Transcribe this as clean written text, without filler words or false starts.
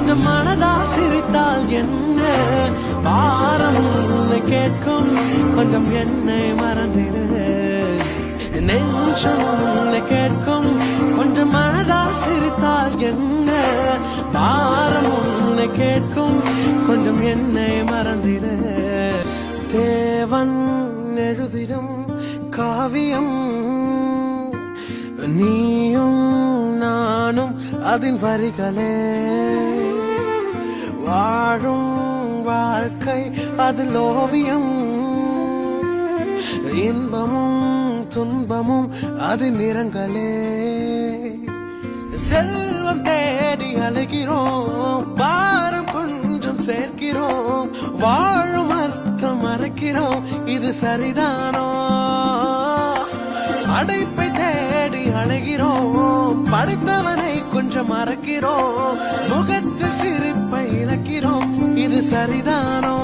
கொஞ்சம் மனதால் சிரித்தால் என்ன பாரம் உன்னை கேட்கும் கொஞ்சம் என்னை மறந்திடு நெஞ்சம் உன்னை கேட்கும் கொஞ்சம் மனதால் சிரித்தால் என்ன பாரம் உன்னை கேட்கும் கொஞ்சம் என்னை மறந்திடு தேவன் எழுதிடும் காவியம் நீயும் நானும் அதன் வரிகளே வாழும் வாழ்க்கை அதில் ஓவியம் இன்பமும் துன்பமும் அது நிறங்களே செல்வம் தேடி அழைக்கிறோம் பாரம் கொஞ்சம் சேர்க்கிறோம் வாழும் அர்த்தம் மறக்கிறோம் இது சரிதானோ அடைப்பை தேடி அழைகிறோம் படைத்தவனை கொஞ்சம் மறக்கிறோம் முகத்தில் சிரிப்பை இழக்கிறோம் இது சரிதானோ